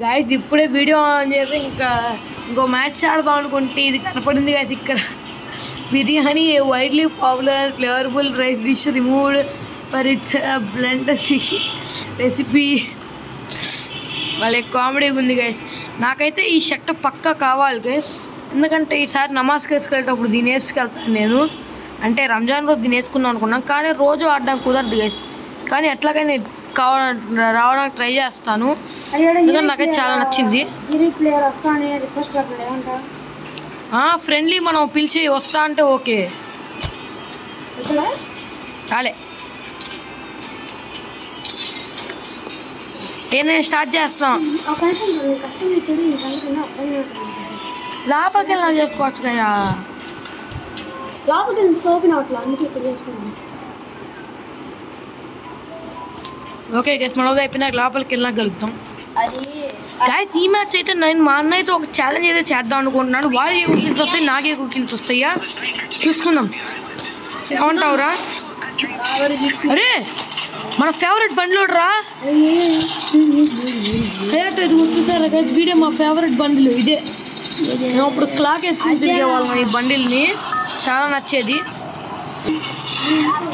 Guys ఇప్పుడే video on చేసి ఇంకో మ్యాచ్ ఆడదాం అనుకుంటే ఇది కనపడింది గాయస్ ఇక్కడ biryani widely popular flavourable rice dish removed for its blender recipe వాళ్ళ కామెడీగా ఉంది గైస్. నాకైతే ఈ షర్ట్ పక్కా కావాలి గైస్, ఎందుకంటే ఈసారి నమాజ్కి వేసుకెళ్ళేటప్పుడు దీన్ని వేసుకెళ్తాను నేను. అంటే రంజాన్ రోజు దీన్ని వేసుకుందాం అనుకున్నాను, కానీ రోజు ఆడడానికి కుదరదు గైస్. కానీ ఎట్లాగైనా రావడానికి ట్రై చేస్తాను, ఎందుకంటే నాకైతే చాలా నచ్చింది. ఫ్రెండ్లీ మనం పిలిచి వస్తా అంటే ఓకే రాలే. నేను స్టార్ట్ చేస్తాం, లోపలికి వెళ్ళి చేసుకోవచ్చు కదా. లోపలికి ఓపెన్ అవట్లా, అందుకే ఇక్కడ చేసుకున్నాను. ఓకే గైస్, మనం అయిపోయినాక లోపలికి వెళ్ళినా కలుపుతాం. గాయస్ ఈ మ్యాచ్ అయితే నేను మా అన్నయ్యతో ఒక ఛాలెంజ్ అయితే చేద్దాం అనుకుంటున్నాను. వాళ్ళు ఏ కిల్స్ వస్తాయి, నాకు ఏ కిల్స్ వస్తాయా చూసుకుందాం. ఏమంటావురా? అరే మన ఫేవరెట్ బండ్లు రా, చూసారా గైస్, వీడే మా ఫేవరెట్ బండ్లు. ఇదే నేను అప్పుడు క్లాక్ వేసుకుని తిరిగే వాళ్ళం ఈ బండిల్ని, చాలా నచ్చేది.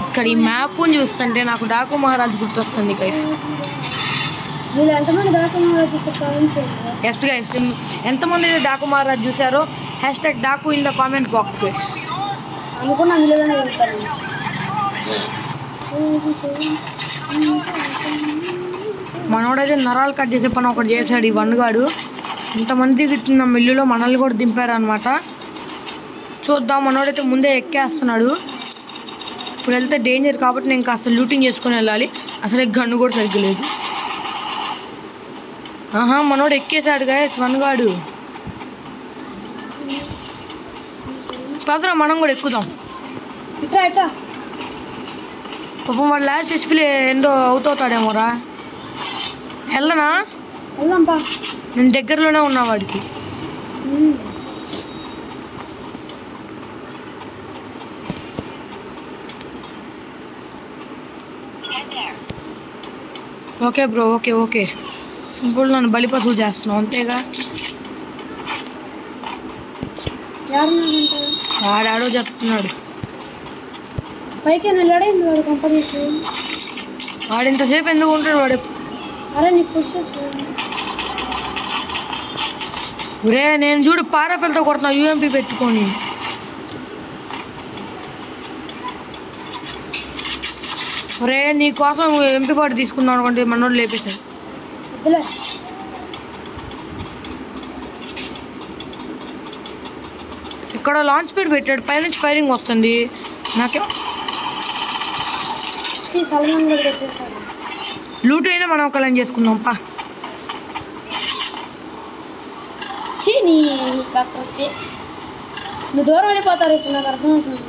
ఇక్కడ ఈ మ్యాప్ చూస్తుంటే నాకు డాకు మహారాజ్ గుర్తొస్తుంది గైస్. ఎస్ గైస్, ఎంతమంది అయితే డాకు మహారాజ్ చూసారో #Daaku in the comment box guys. మనోడైతే నరాలు కట్ చేసే పని ఒకటి చేశాడు ఈ వన్గాడు. ఇంతమంది దిగుతున్న మిల్లులో మనల్ని కూడా దింపారనమాట. చూద్దాం, మనోడైతే ముందే ఎక్కేస్తున్నాడు. ఇప్పుడు వెళ్తే డేంజర్ కాబట్టి నేను కాస్త లూటింగ్ చేసుకొని వెళ్ళాలి. అసలే గన్ను కూడా సరిగ్గా లేదు. మనోడు ఎక్కేసాడు గాయస్ వన్గాడు. పదరా మనం కూడా ఎక్కుదాం. పాపం వాడు లాస్ట్ హెచ్పీలో ఎంతో అవుతాడేమోరా. వెళ్ళనా? నేను దగ్గరలోనే ఉన్నా వాడికి. Okay bro, okay okay. ఇప్పుడు నన్ను బలిపశువు చేస్తున్నావు అంతేగా. వాడాడో చెప్తున్నాడు. వాడు ఇంతసేపు ఎందుకు ఉంటాడు వాడు? ఒరే నేను చూడు పారాఫెల్తో కొడుతున్నా యూఎంపీ పెట్టుకొని. ఒరే నీకోసం ఎంపీ పాటు తీసుకుందాం అనుకోండి, మనోడు లేపేశాడు. ఇక్కడ లాంచ్ ప్యాడ్ పెట్టాడు, పైనుంచి ఫైరింగ్ వస్తుంది. నాకేం లూట్ అయినా మనం ఒకళ్ళని చేసుకుందాం పా. నువ్వు దూరం వెళ్ళిపోతారు ఇప్పుడు, నాకు అర్థమవుతుంది.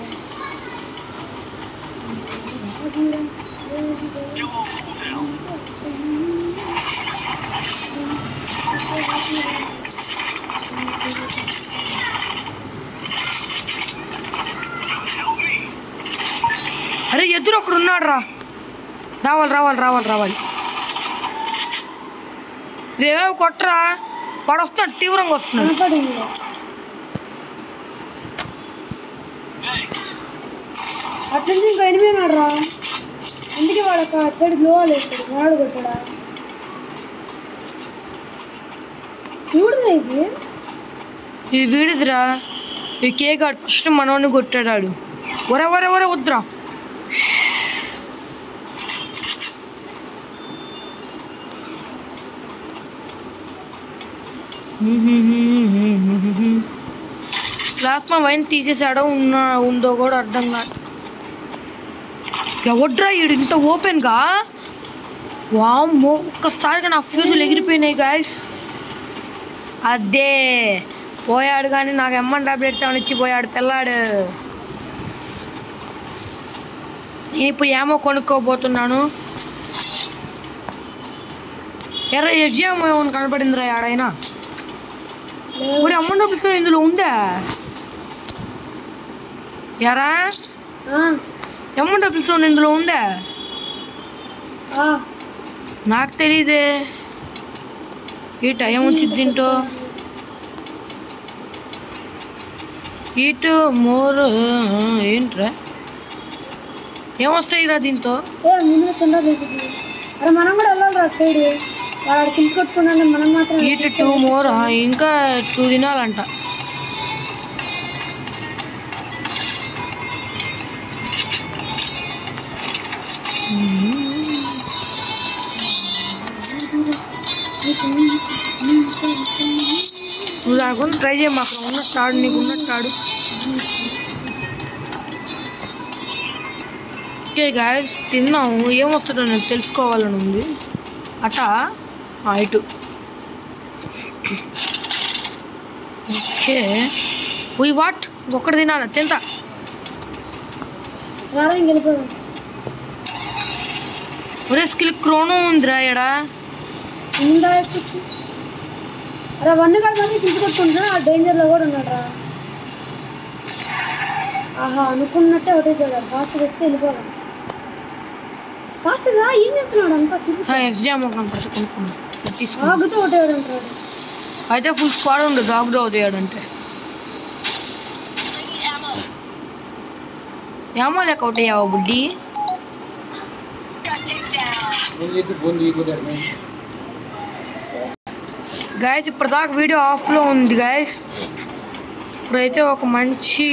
అరే ఎదురు ఒకడు ఉన్నాడు రా, రావాలి రావాలి రావాలి రావాలి. రేవేవి కొట్టరా, వాడు వస్తున్నాడు, తీవ్రంగా వస్తున్నాడు. అట్లా ఇంకా ఎనిమిది ఉన్నాడు రా, అందుకే వాడు ఒక సైడ్ గ్లో వేస్తాడు. వాడు కొట్టాడా? ఇది వీడిదిరా, ఈ కేక్ ఆడు ఫస్ట్ మనోడిని కొట్టాడు. ఒరే ఒరే ఒరే వద్దురా. ప్లాస్మా వైన్ తీసేసాడో ఉందో కూడా అర్థం కాదు. ఎవడ్రా ఈడు ఇంత ఓపెన్గా? వామ్మో, ఒక్కసారిగా నా ఫ్యూజులు ఎగిరిపోయినాయి గాయస్. అదే పోయాడు, కానీ నాకు ఎమ్మని టాబ్లెట్స్ ఏమైనా ఇచ్చిపోయాడు పిల్లాడు. నేను ఇప్పుడు ఏమో కొనుక్కోబోతున్నాను. ఎర్ర ఎస్జేమో ఏమో కనపడిందిరా ఆడైనా. మరి అమౌంట్ ఆఫీస్ ఇందులో ఉందా ఎరా? అమౌంట్ ఆఫీస్ ఇందులో ఉందా? నాకు తెలీదే. ఈ టైం వచ్చింది దీంతో ఇటు మోర్ ఏంట్రా ఏమొస్తాయిరా దీంతో ముందు కింద తెలిసింది. అరే మనం కూడా వెళ్ళాలి అటు సైడ్. వాడు కిల్స్ కొట్టుకున్నాను మనం మాత్రం. ఇటు 2 మోర్ ఇంకా 2 తినాలంట. నువ్వు దాకుండా ట్రై చేయమా. అక్కడ ఉన్నట్టాడు నీకు ఉన్నట్టాడు. ఓకే గాయస్ తిన్నాము. ఏమొస్తుందో నాకు తెలుసుకోవాలని ఉంది. అటా ఇటు ఓకే. ఉయ్ వాట్ ఒక్కటి తినాలా తింటా. ఒరే స్కిల్ క్రోనో ఉందిరా ఎడా ఉందా ఎక్కొచ్చు. అరే వన్ కాదు కానీ తీసుకొచ్చుకుంటా. ఆ డేంజర్లో కూడా ఉన్నాడు రా. ఆహా అనుకున్నట్టే ఒకటే కదా. ఫాస్ట్గా వస్తే వెళ్ళిపోదాం. ఫాస్ట్ రా. ఏం చేస్తున్నాడు అంతా ఆగుతూ ఒకటేవాడు అంటాడు. అయితే ఫుల్ స్క్వాడ్ ఉండదు ఆగుతూ అవుతాయాడంటే. ఏమో లేక ఒకటేయావా బుడ్డి. గాయస్ ఇప్పటిదాకా వీడియో ఆఫ్లో ఉంది గాయస్. ఇప్పుడైతే ఒక మంచి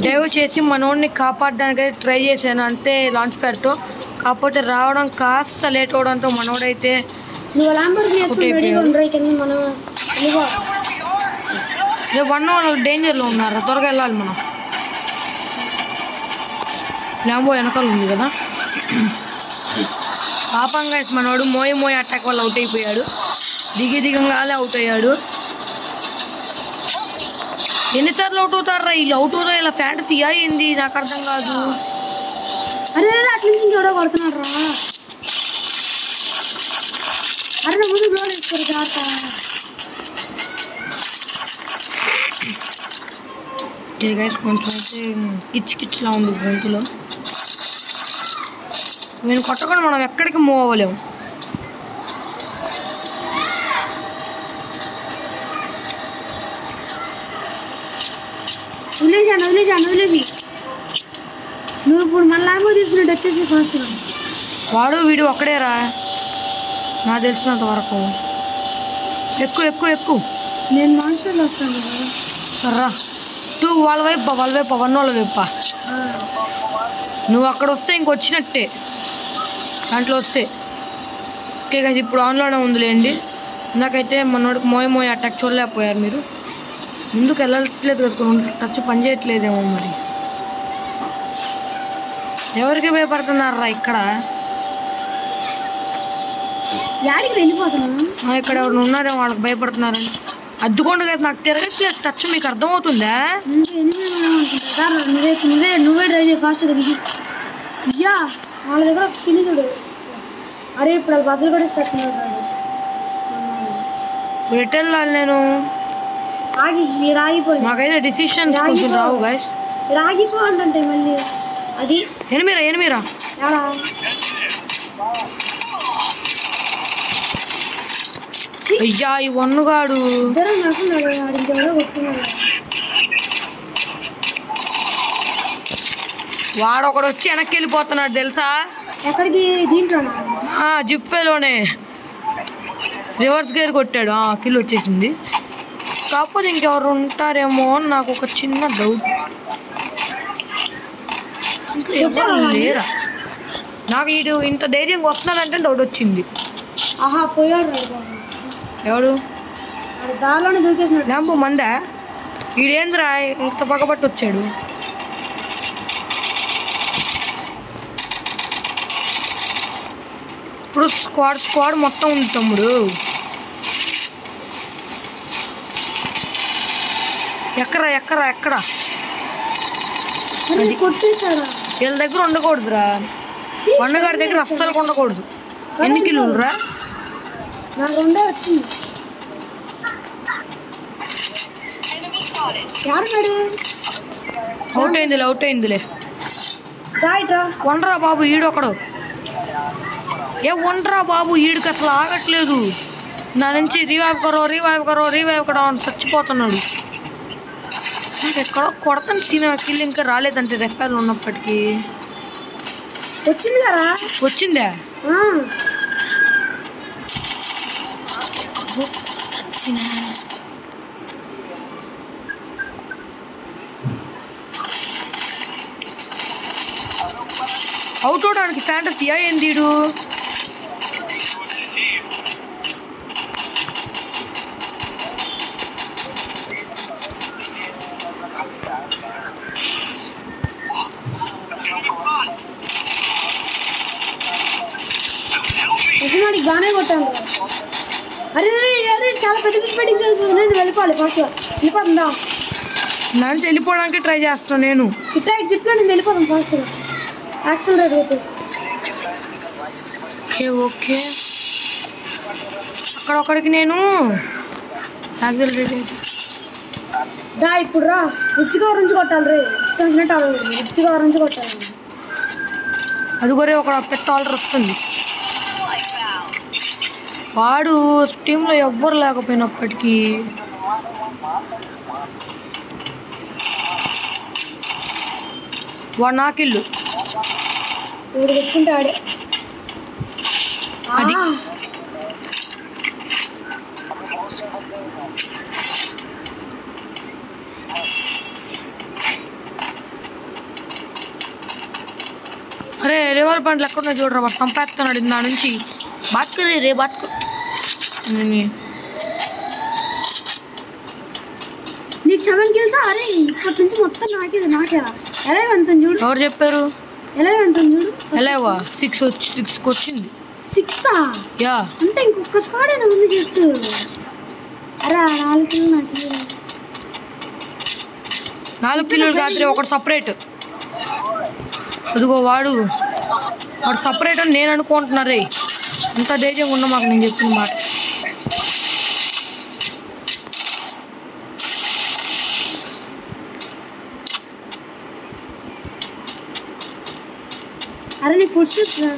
డైవ్ చేసి మనోడిని కాపాడడానికి అయితే ట్రై చేశాను అంతే లాంచ్ ప్యాడ్తో. కాకపోతే రావడం కాస్త లేట్ అవడంతో మనోడైతే రేపు 1 వాళ్ళు డేంజర్లో ఉన్నారా. త్వరగా వెళ్ళాలి మనం. ల్యాంబో వెనకాల ఉంది కదా. పాపం గాయస్ మనోడు మోయి అటాక్ వల్ల అవుట్ అయిపోయాడు. దిగంగానే అవుట్ అయ్యాడు. ఎన్నిసార్లు అవుట్ అవుతారా వీళ్ళు. అవుట్ అవుతా ఇలా ఫ్యాంటసీ అయింది నాకు అర్థం కాదు. అరే అట్ల నుంచి చూడ కొడుతున్నాడు రా. అరే ముందు గ్లోల్ వేసుకోరు జాగ్రత్త. ఓకే గైస్ కొంచెం అయితే కిచ్లా ఉంది గొంతులో. నేను కొట్టకుండా మనం ఎక్కడికి మూవ్ అవ్వలేము. వదిలేసి నువ్వు ఇప్పుడు మళ్ళీ తీసుకున్నట్టు వచ్చేసి ఫాస్ట్. వాడు వీడు ఒక్కడేరా నాకు తెలిసినంత వరకు. ఎక్కువ నేను మాన్స్టర్లో వస్తాను కదా. సర్రా 2 వాళ్ళ వైపు 1 వాళ్ళ వైపు. నువ్వు అక్కడ వస్తే ఇంకొచ్చినట్టే దాంట్లో వస్తే. ఓకే కదా ఇప్పుడు ఆన్లోనే ఉందిలేండి. ఇందాకైతే మనోడికి మోయి అటాక్ చూడలేకపోయారు మీరు. ముందుకు వెళ్ళట్లేదు కదా. టచ్ పని చేయట్లేదేమో మరి. ఎవరికి భయపడుతున్నారా ఇక్కడ. ఇక్కడ ఎవరు ఉన్నారేమో వాళ్ళకి భయపడుతున్నారని. అద్దుకోండి కదా నాకు తిరగట్లేదు టచ్. మీకు అర్థమవుతుందా. నువ్వే డ్రైవ్ చేయి ఫాస్ట్గా దిగి. అయ్యా వాళ్ళ దగ్గర ఒక స్కిన్ చూడు. అరే ఇప్పుడు బదులు కూడా స్టార్ట్ ఎటు వెళ్ళాలి నేను. మీరు ఆగిపోయి మాకైతే డిసిషన్ కొంచెం రావు గైస్. ఆగిపో అంటే మళ్ళీ అది ఎనిమిరా అయ్యా ఈ వన్నుగాడు. వాడొకడు వచ్చి వెనక్కి వెళ్ళిపోతున్నాడు తెలుసా. ఎక్కడికి. దీంట్లో జిప్పేలోనే రివర్స్ గేర్ కొట్టాడు. కిల్ వచ్చేసింది. కాకపోతే ఇంకెవరు ఉంటారేమో అని నాకు ఒక చిన్న డౌట్. ఇంకా ఎవరు లేరా. నాకు వీడు ఇంత ధైర్యంగా వస్తున్నాడంటే డౌట్ వచ్చింది. పోయాడు ఎవడు దారిలోనే దూకేసినాడు. ల్యాంబో మందా వీడేంద్రా ఇంత పగబట్టి వచ్చాడు. ఇప్పుడు స్క్వాడ్ మొత్తం ఉంది తమ్ముడు. ఎక్కడ వీళ్ళ దగ్గర ఉండకూడదురా. వన్నగాడి దగ్గర అస్సలు ఉండకూడదు. ఎన్ని కిలోలు రా. అవుట్ అయిందిలే. వండరా బాబు ఈడొకడు. వండరా బాబు ఈడికి అసలు ఆగట్లేదు. నా నుంచి రివైవ్ కరో అని చచ్చిపోతున్నాడు. నాకు ఎక్కడో కొడతాను సినిమా కిల్ ఇంకా రాలేదంటే రెఫాల్ ఉన్నప్పటికీ. వచ్చింది కదా. వచ్చిందా? అవుట్ అవడానికి ఫ్యాంటసీయా ఏంది? వాడికి బాగానే కొట్టాను. అరే అరే చాలా పెద్ద స్పీడింగ్ నేను వెళ్ళిపోవాలి ఫాస్ట్గా. వెళ్ళిపోతుందా? నన్ను వెళ్ళిపోవడానికి ట్రై చేస్తాను నేను. ఇట్లా ఇటు చెప్పినా నేను వెళ్ళిపోతాను ఫాస్ట్గా. యాక్సిలరేట్ కొట్టేసి. ఓకే అక్కడ ఒకడికి నేను యాక్సిలరేట్ దా ఇప్పుడు రా. రిచ్ కవర్ నుంచి కొట్టాలి రే. ఇష్టం వచ్చినట్టు అవ్వదు. రిచ్ కవర్ నుంచి కొట్టాలి. అది కూడా ఒక పెద్ద ఆర్డర్ వస్తుంది. వాడు టీంలో ఎవ్వరు లేకపోయినప్పటికీ వాడు నాకిల్లు తెచ్చుకుంటే ఆడే. అది అరే రివర్ పాయింట్లు ఎక్కడున్నా చూడరా. వాడు సంపేస్తున్నాడు నా నుంచి. బాత్కరే రే బాత్కర్. నీకు 7 kills. అరే ఇప్పటి నుంచి మొత్తం నాకే ఎలా ఎంత చూడు. ఎవరు చెప్పారు? ఎలా ఎంత చూడు. ఎలావా 6 వచ్చింది. 6 యా అంటే ఇంకొక స్క్వాడ్ అయినా ఉంది జస్ట్. అరే 4 kills నాకు. 4 kills కాదు, ఒకటి సపరేట్. అదిగో వాడు సపరేట్ అని నేను అనుకుంటున్నారే. అంత ధైర్యంగా ఉన్నా మాకు నేను చెప్పిన మాట. అరే నీ ఫుడ్ స్టెప్స్ రా.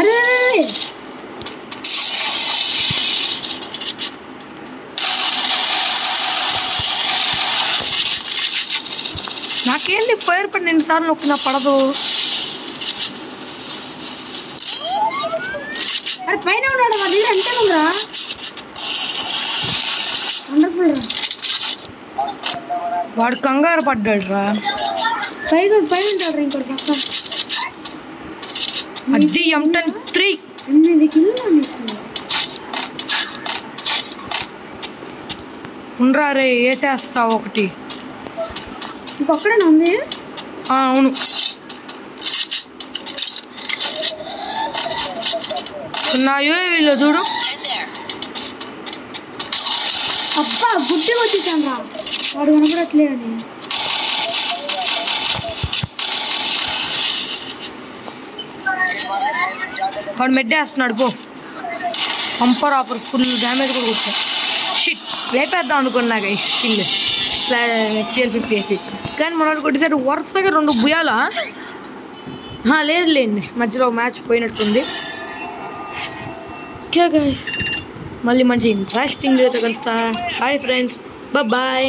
అరే నాకేంటి ఫైర్ పడి 2 సార్లు నొక్కినా పడదు. అరే పైన ఉన్నాడు వాడి దగ్గర. అంతే ఉందిరా. వండర్ఫుల్ రా. వాడు కంగారు పడ్డాడు రా. పైన ఉంటాడు ఇంకోటి పక్క. అది M10-3 8 kills నీకు. ఉండరా రే వేసేస్తా ఒకటి. ఇంకొక్కడేనా ఉంది? అవును. నా యూఏవీలో చూడు. అబ్బా గుడ్డి వచ్చేసాను రా. వాడు కనపడట్లే అని. వాడు మెడ్డేస్తున్నాడు పో. పంపర్ ఆఫర్ ఫుల్ డ్యామేజ్ కూడా కొట్టా. షిట్ లేపేద్దాం అనుకున్నా గైస్ కిల్ 50 వేసి. కానీ మనోడు కొట్టేసరికి వరుసగా 2 బుయాలా. లేదులేండి మధ్యలో మ్యాచ్ పోయినట్టుంది. ఓకే గైస్ మళ్ళీ మంచి ఇంట్రెస్టింగ్ అయితే కలుస్తా. Bye friends, bye.